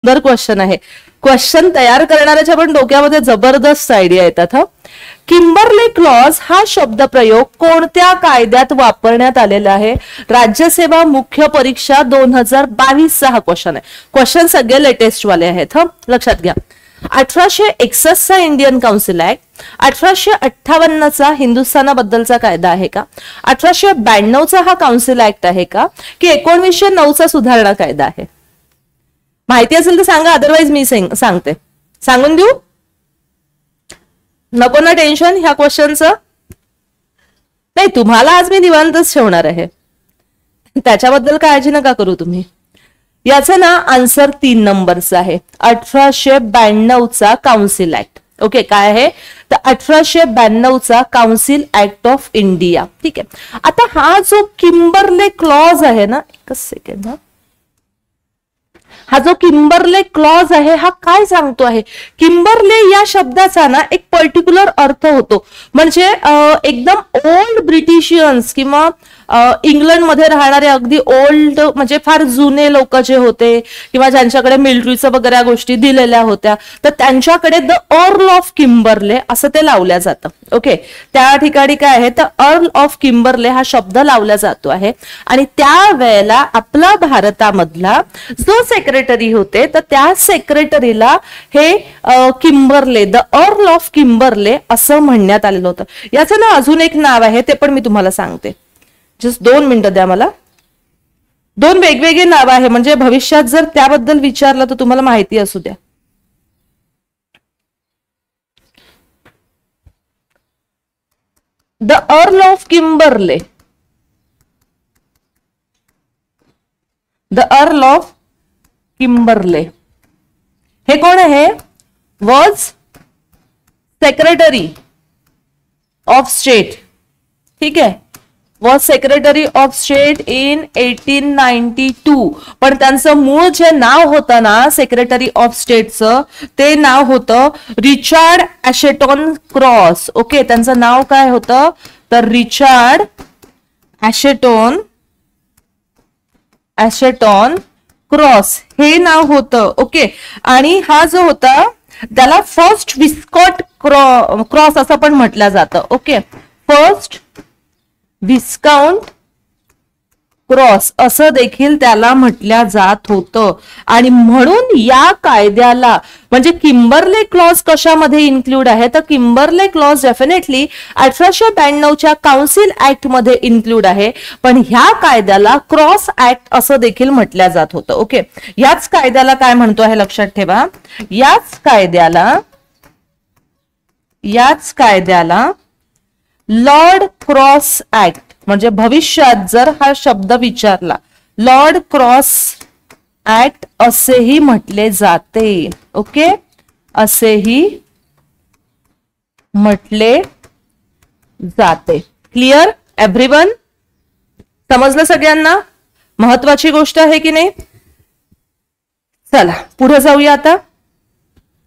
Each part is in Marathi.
सुंदर क्वेश्चन आहे. क्वेश्चन तयार करणाऱ्याच्या पण डोक्यामध्ये जबरदस्त आयडिया येतात. किंबर्ले क्लॉज हा शब्द प्रयोग कोणत्या कायद्यात वापरण्यात आलेला आहे? राज्यसेवा मुख्य परीक्षा 2022 हा क्वेश्चन आहे. क्वेश्चन सगळे लेटेस्ट वाले आहेत. लक्षात घ्या. 1861 चा इंडियन काउन्सिल ऍक्ट, 1858 चा हिंदुस्थानाबद्दलचा कायदा आहे का, 1892 चा हा काउन्सिल ऍक्ट आहे का, की 1909 चा सुधारणा कायदा आहे? माहिती असेल तर सांगा, अदरवाइज मी सांगते. सांगून देऊ? नको ना टेन्शन ह्या क्वेश्चनचं. नाही, तुम्हाला आज मी निवांतच ठेवणार आहे, त्याच्याबद्दल काळजी नका करू तुम्ही. याचं ना आन्सर 3 नंबरचा आहे. 1892 चा काउन्सिल ऍक्ट. ओके, काय आहे तर 1892 चा काउन्सिल ऍक्ट ऑफ इंडिया. ठीक आहे. आता हा जो किंबर्ले क्लॉज आहे ना, एकच सेकंड, हा जो किंबर्ले क्लॉज आहे हा काय सांगतो आहे? किंबर्ले या शब्दाचा ना एक पर्टिक्युलर अर्थ होतो. म्हणजे एकदम ओल्ड ब्रिटिशियन्स किंवा इंग्लंडमध्ये राहणारे अगदी ओल्ड, म्हणजे फार जुने लोक जे होते किंवा ज्यांच्याकडे मिलिटरीचं वगैरे गोष्टी दिलेल्या होत्या, तर त्यांच्याकडे द अर्ल ऑफ किंबर्ले असं ते लावल्या जातं. ओके, त्या ठिकाणी काय आहे तर अर्ल ऑफ किंबर्ले हा शब्द लावला जातो आहे. आणि त्या वेळेला आपला भारतामधला जो सेक्रेटरी होते, तर त्या सेक्रेटरीला हे Kimberley, the Earl of Kimberley असं म्हणण्यात आलेलं होतं. याचं ना अजून एक नाव आहे, ते पण मी तुम्हाला सांगते. जस्ट 2 मिनिटं द्या मला. 2 वेगवेगळे नाव आहे, म्हणजे भविष्यात जर त्याबद्दल विचारलं तर तुम्हाला माहिती असू द्या. The Earl of Kimberley, the Earl of Kimberley हे कोण आहे? Was secretary of state. ठीक आहे, was secretary of state in 1892. पण त्यांचं मूळ जे नाव होतं ना सेक्रेटरी ऑफ स्टेटचं, ते नाव होतं रिचार्ड ॲशेटॉन क्रॉस. ओके, त्यांचं नाव काय होतं तर रिचार्ड ॲशेटॉन क्रॉस हे नाव होतं. ओके, आणि हा जो होता त्याला फर्स्ट विस्कॉट क्रॉस असं पण म्हटलं जातं. ओके, फर्स्ट विस्काउंट क्रॉस असं देखील त्याला म्हटल्या जात होतं. आणि म्हणून या कायद्याला, म्हणजे किंबर्ले क्लॉज कशामध्ये इन्क्लूड आहे तर किंबर्ले क्लॉज डेफिनेटली 1892 च्या काउन्सिल ऍक्ट मध्ये इन्क्लूड आहे. पण ह्या कायद्याला क्रॉस ऍक्ट असं देखील म्हटल्या जात होतं. ओके, याच कायद्याला काय म्हणतो आहे लक्षात ठेवा. याच कायद्याला लॉर्ड क्रॉस ऍक्ट, म्हणजे भविष्यात जर हा शब्द विचारला, लॉर्ड क्रॉस ऍक्ट असेही म्हटले जाते. ओके, असेही म्हटले जाते. Clear everyone? समजलं सगळ्यांना? महत्वाची गोष्ट आहे की नाही? चला पुढे जाऊया.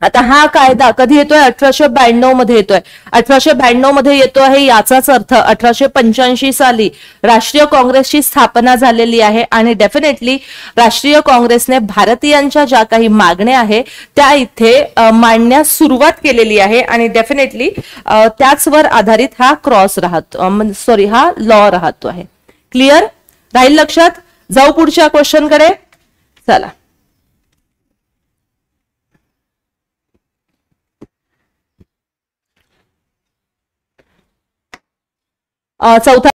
आता हा कायदा कधी येतोय? 1892 मध्ये येतोय. 1892 मध्ये येतो आहे, याचाच अर्थ 1885 साली राष्ट्रीय काँग्रेसची स्थापना झालेली आहे. आणि डेफिनेटली राष्ट्रीय काँग्रेसने भारतीयांच्या ज्या काही मागण्या आहे त्या इथे मांडण्यास सुरुवात केलेली आहे. आणि डेफिनेटली त्याचवर आधारित हा क्रॉस राहतो, हा लॉ राहतो आहे. क्लिअर राहील लक्षात? जाऊ पुढच्या क्वेश्चन कडे. चला, चौथा